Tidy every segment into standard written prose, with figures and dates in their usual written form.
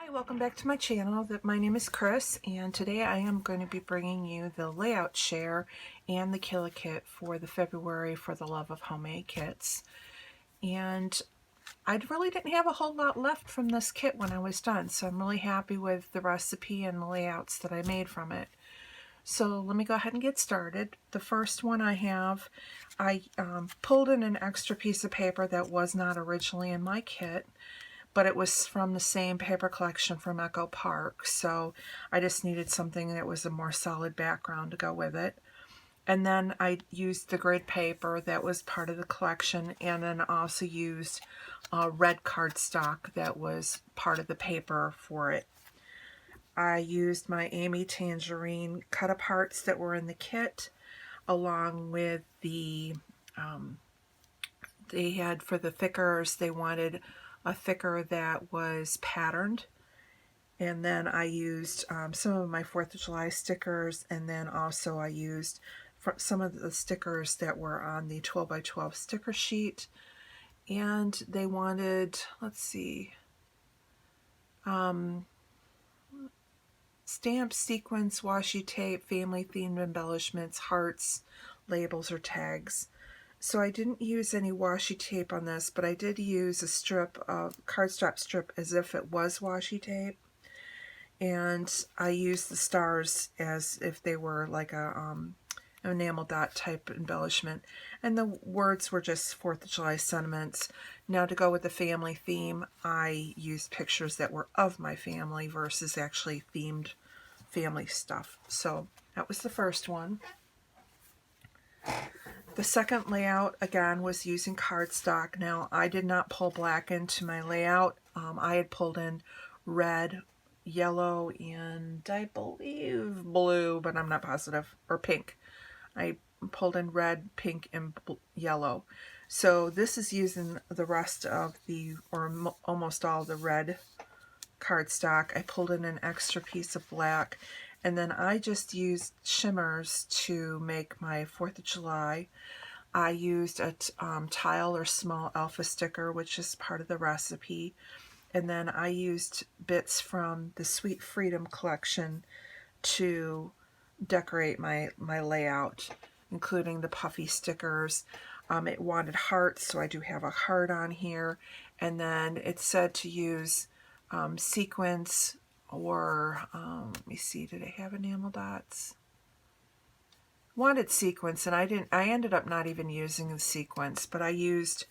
Hi, welcome back to my channel. My name is Chris, and today I am going to be bringing you the layout share and the Kit for the February for the Love of Homemade kits. And I really didn't have a whole lot left from this kit when I was done, so I'm really happy with the recipe and the layouts that I made from it. So let me go ahead and get started. The first one I pulled in an extra piece of paper that was not originally in my kit, but it was from the same paper collection from Echo Park, so I just needed something that was a more solid background to go with it. And then I used the grid paper that was part of the collection, and then also used red cardstock that was part of the paper for it. I used my Amy Tangerine cut-aparts that were in the kit, along with they had for the thickers, they wanted a thicker that was patterned. And then I used some of my 4th of July stickers, and then also I used some of the stickers that were on the 12 by 12 sticker sheet. And they wanted, let's see, stamp, sequence, washi tape, family themed embellishments, hearts, labels, or tags. So I didn't use any washi tape on this, but I did use a strip of cardstock strip as if it was washi tape. And I used the stars as if they were like a enamel dot type embellishment. And the words were just 4th of July sentiments. Now to go with the family theme, I used pictures that were of my family versus actually themed family stuff. So that was the first one. The second layout, again, was using cardstock. Now, I did not pull black into my layout. I had pulled in red, yellow, and I believe blue, but I'm not positive, or pink. I pulled in red, pink, and yellow. So this is using the rest of the, or almost all the red cardstock. I pulled in an extra piece of black, and then I just used shimmers to make my 4th of July. I used a tile or small alpha sticker, which is part of the recipe. And then I used bits from the Sweet Freedom collection to decorate my layout, including the puffy stickers. It wanted hearts, so I do have a heart on here. And then it said to use sequins or, let me see, did it have enamel dots? Wanted sequins, and I ended up not even using the sequins, but I used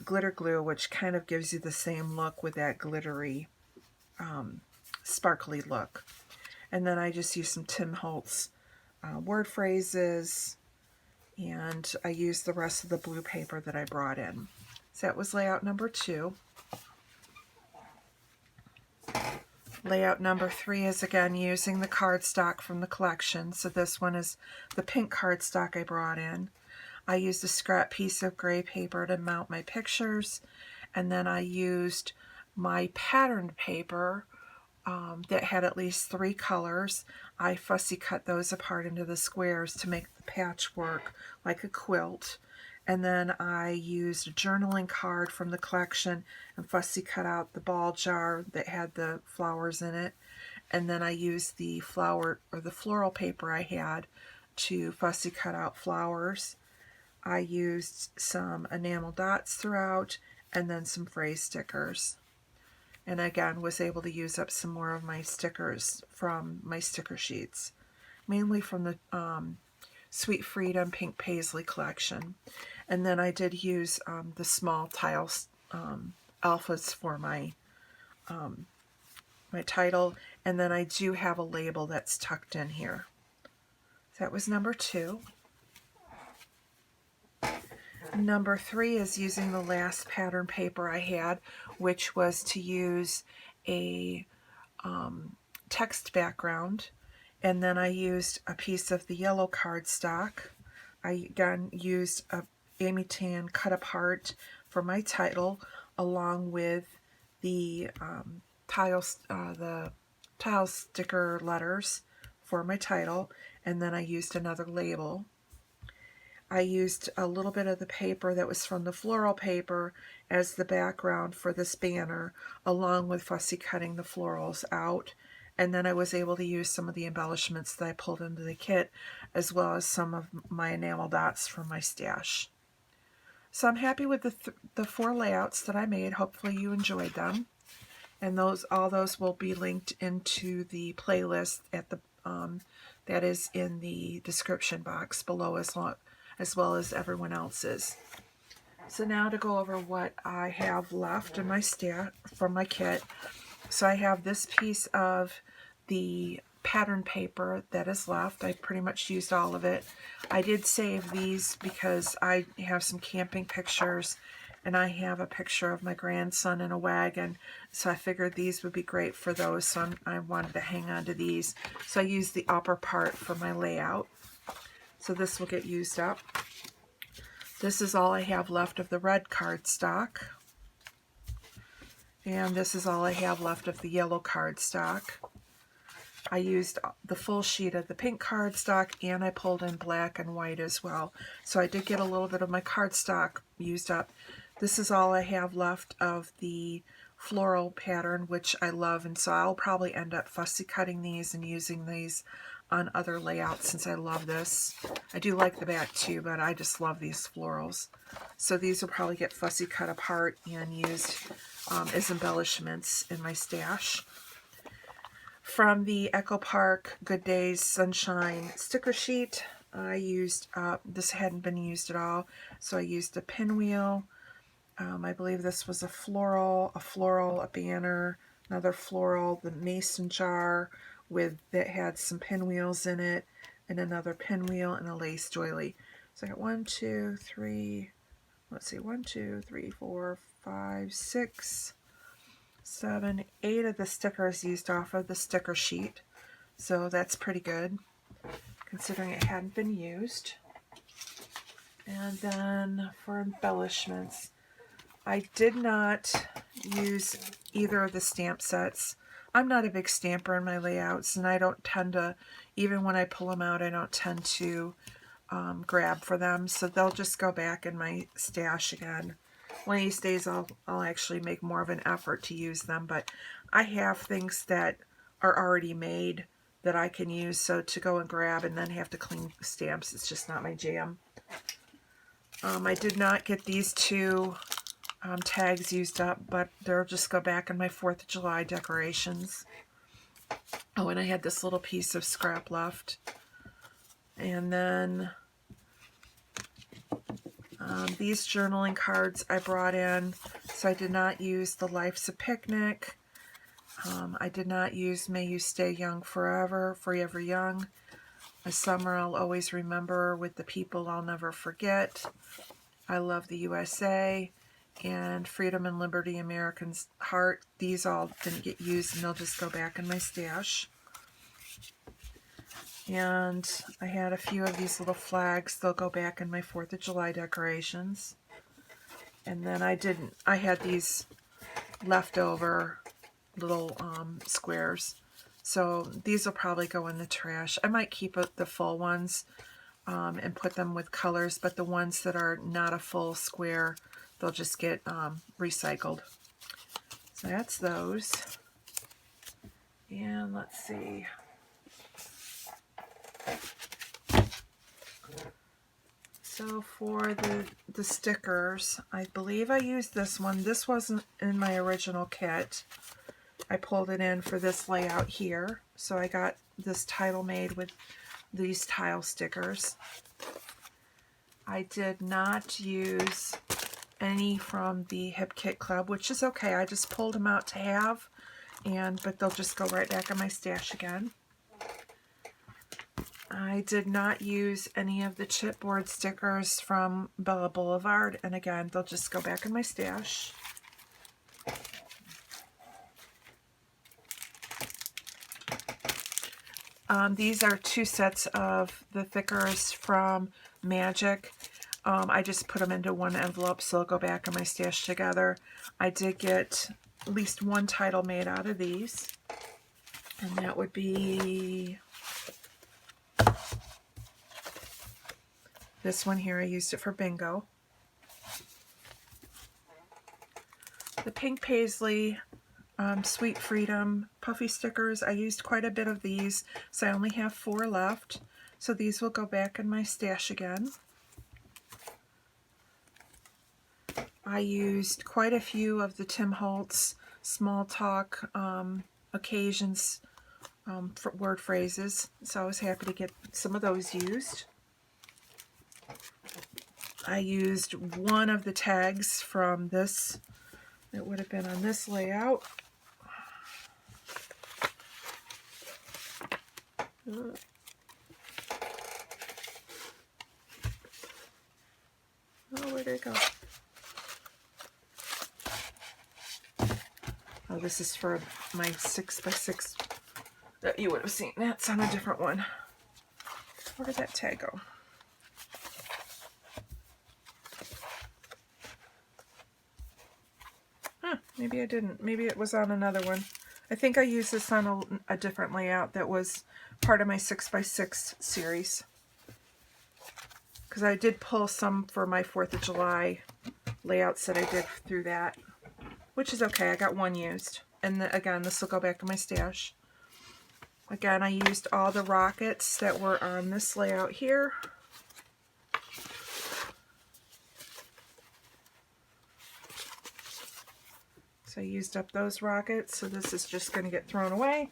glitter glue, which kind of gives you the same look with that glittery, sparkly look. And then I just used some Tim Holtz word phrases, and I used the rest of the blue paper that I brought in. So that was layout number 2. Layout number 3 is again using the cardstock from the collection. So this one is the pink cardstock I brought in. I used a scrap piece of gray paper to mount my pictures, and then I used my patterned paper that had at least 3 colors. I fussy cut those apart into the squares to make the patchwork like a quilt. And then I used a journaling card from the collection and fussy cut out the ball jar that had the flowers in it. And then I used the flower or the floral paper I had to fussy cut out flowers. I used some enamel dots throughout, and then some phrase stickers. And again, was able to use up some more of my stickers from my sticker sheets, mainly from the Sweet Freedom Pink Paisley collection. And then I did use the small tiles alphas for my my title, and then I do have a label that's tucked in here. So that was number 2. Number 3 is using the last pattern paper I had, which was to use a text background, and then I used a piece of the yellow cardstock. I again used a Amy Tan cut apart for my title, along with the tile sticker letters for my title, and then I used another label. I used a little bit of the paper that was from the floral paper as the background for this banner, along with fussy cutting the florals out. And then I was able to use some of the embellishments that I pulled into the kit, as well as some of my enamel dots from my stash. So I'm happy with the 4 layouts that I made. Hopefully you enjoyed them. And all those will be linked into the playlist at the that is in the description box below, as well as everyone else's. So now to go over what I have left in my stash from my kit. So I have this piece of the pattern paper that is left. I pretty much used all of it. I did save these because I have some camping pictures, and I have a picture of my grandson in a wagon, so I figured these would be great for those, so I wanted to hang on to these. So I used the upper part for my layout. So this will get used up. This is all I have left of the red cardstock. And this is all I have left of the yellow cardstock. I used the full sheet of the pink cardstock, and I pulled in black and white as well. So I did get a little bit of my cardstock used up. This is all I have left of the floral pattern, which I love, and so I'll probably end up fussy cutting these and using these on other layouts since I love this. I do like the back too, but I just love these florals. So these will probably get fussy cut apart and used as embellishments in my stash. From the Echo Park Good Days Sunshine sticker sheet, I used, this hadn't been used at all, so I used a pinwheel. I believe this was a floral, a banner, another floral, the mason jar that had some pinwheels in it, and another pinwheel and a lace doily. So I got 1, 2, 3, let's see, 1, 2, 3, 4, 5, 6, 7, 8 of the stickers used off of the sticker sheet. So that's pretty good, considering it hadn't been used. And then for embellishments, I did not use either of the stamp sets. I'm not a big stamper in my layouts, and I don't tend to, even when I pull them out, I don't tend to grab for them. So they'll just go back in my stash again. One of these days I'll actually make more of an effort to use them, but I have things that are already made that I can use, so to go and grab and then have to clean stamps, it's just not my jam. I did not get these 2 tags used up, but they'll just go back in my 4th of July decorations. Oh, and I had this little piece of scrap left. And then these journaling cards I brought in, so I did not use the Life's a Picnic. I did not use May You Stay Young Forever, Forever Young. A Summer I'll Always Remember with the People I'll Never Forget. I Love the USA. And Freedom and Liberty, American's Heart. These all didn't get used, and they'll just go back in my stash. And I had a few of these little flags. They'll go back in my 4th of July decorations. And then I had these leftover little squares. So these will probably go in the trash. I might keep the full ones and put them with colors, but the ones that are not a full square, they'll just get recycled. So that's those. And let's see. So for the stickers, I believe I used this one. This wasn't in my original kit. I pulled it in for this layout here. So I got this title made with these tile stickers. I did not use any from the Hip Kit Club, which is okay. I just pulled them out to have, but they'll just go right back in my stash again. I did not use any of the chipboard stickers from Bella Boulevard, and again, they'll just go back in my stash. These are 2 sets of the thickers from Magic. I just put them into one envelope, so they'll go back in my stash together. I did get at least 1 title made out of these, and that would be This one here, I used it for bingo. The Pink Paisley Sweet Freedom Puffy stickers, I used quite a bit of these, so I only have 4 left. So these will go back in my stash again. I used quite a few of the Tim Holtz Small Talk Occasions word phrases, so I was happy to get some of those used. I used one of the tags from this. It would have been on this layout. Oh, where did it go? Oh, this is for my 6x6 that you would have seen. That's on a different one. Where did that tag go? Huh, maybe I didn't. Maybe it was on another one. I think I used this on a different layout that was part of my 6x6 series. Because I did pull some for my 4th of July layouts that I did through that. Which is okay, I got one used. And again, this will go back in my stash. Again, I used all the rockets that were on this layout here. So I used up those rockets, so this is just going to get thrown away.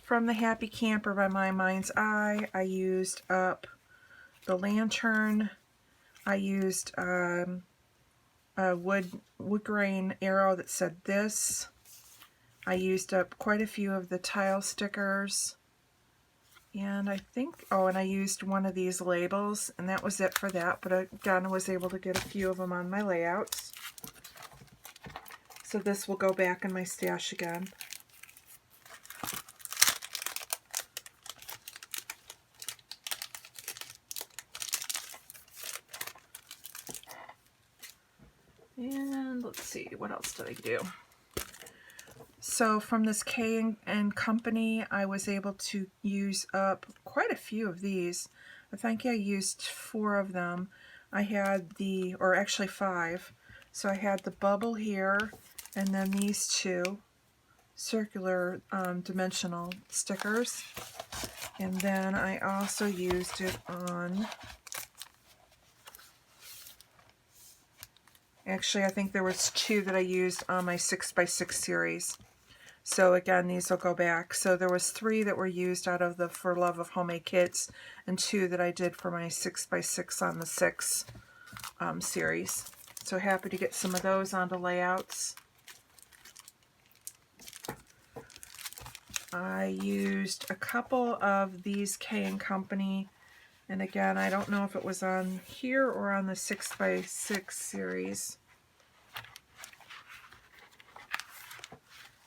From the Happy Camper by My Mind's Eye, I used up the lantern. I used a wood grain arrow that said this. I used up quite a few of the tile stickers. And I think, oh, and I used one of these labels, and that was it for that. But again, I was able to get a few of them on my layouts. So this will go back in my stash again. And let's see, what else did I do? So from this K & Company, I was able to use up quite a few of these. I think I used 4 of them. I had or actually 5. So I had the bubble here, and then these 2 circular dimensional stickers. And then I also used it on, actually I think there was 2 that I used on my 6x6 series. So again, these will go back. So there was 3 that were used out of the For Love of Homemade Kits, and 2 that I did for my 6x6 on the 6 series. So happy to get some of those onto layouts. I used a couple of these K & Company, and again, I don't know if it was on here or on the 6x6 series.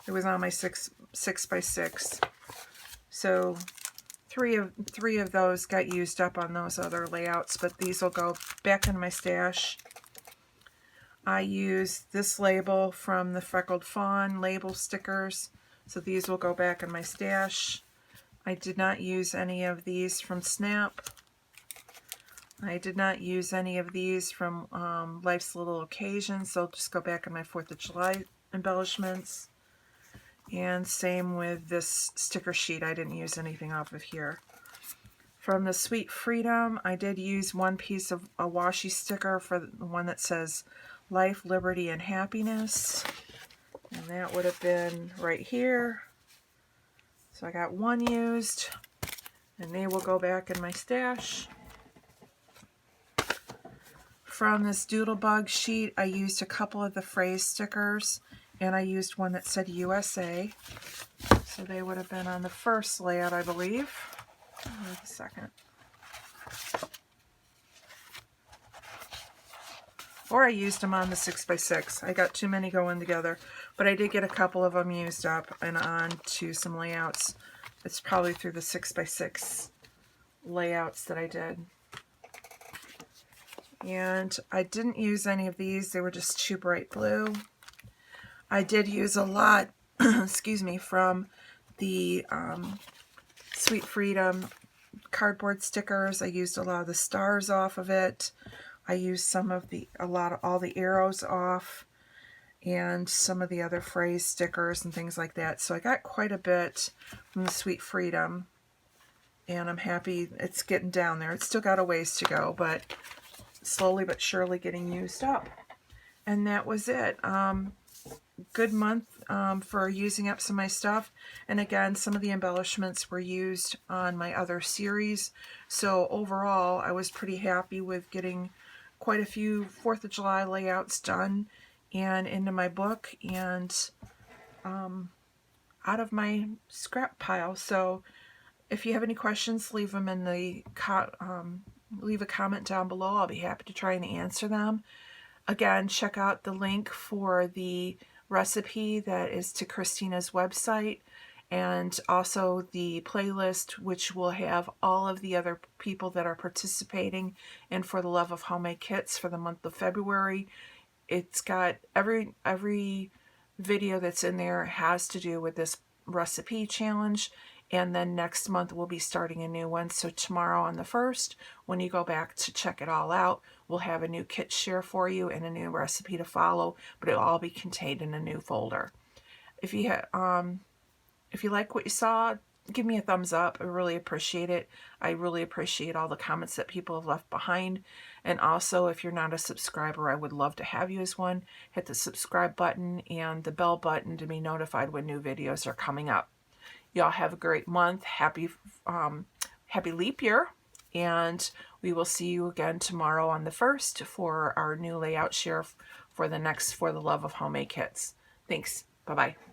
It was on my 6x6. So three of those got used up on those other layouts, but these will go back in my stash. I used this label from the Freckled Fawn label stickers, so these will go back in my stash. I did not use any of these from Snap. I did not use any of these from Life's Little Occasions, so they'll just go back in my 4th of July embellishments. And same with this sticker sheet. I didn't use anything off of here. From the Sweet Freedom, I did use one piece of a washi sticker for the one that says Life, Liberty, and Happiness. And that would have been right here. So I got one used, and they will go back in my stash. From this Doodlebug sheet, I used a couple of the phrase stickers, and I used one that said USA. So they would have been on the first layout, I believe. Wait a second. Or I used them on the 6x6. I got too many going together. But I did get a couple of them used up and on to some layouts. It's probably through the 6x6 layouts that I did. And I didn't use any of these. They were just too bright blue. I did use a lot, excuse me, from the Sweet Freedom cardboard stickers. I used a lot of the stars off of it. I used all the arrows off, and some of the other phrase stickers and things like that. So I got quite a bit from the Sweet Freedom, and I'm happy it's getting down there. It's still got a ways to go, but slowly but surely getting used up. And that was it. Good month for using up some of my stuff. And again, some of the embellishments were used on my other series. So overall, I was pretty happy with getting quite a few 4th of July layouts done and into my book and out of my scrap pile. So if you have any questions, leave them in the leave a comment down below. I'll be happy to try and answer them. Again, check out the link for the recipe that is to Christina's website, and also the playlist, which will have all of the other people that are participating in For the Love of Homemade Kits for the month of February. It's got every video that's in there has to do with this recipe challenge. And then next month we'll be starting a new one. So tomorrow on the 1st, when you go back to check it all out, we'll have a new kit share for you and a new recipe to follow, but it'll all be contained in a new folder. If you like what you saw, give me a thumbs up. I really appreciate it. I really appreciate all the comments that people have left behind. And also, if you're not a subscriber, I would love to have you as one. Hit the subscribe button and the bell button to be notified when new videos are coming up. Y'all have a great month. Happy leap year. And we will see you again tomorrow on the 1st for our new layout share for the next For the Love of Homemade Kits. Thanks. Bye-bye.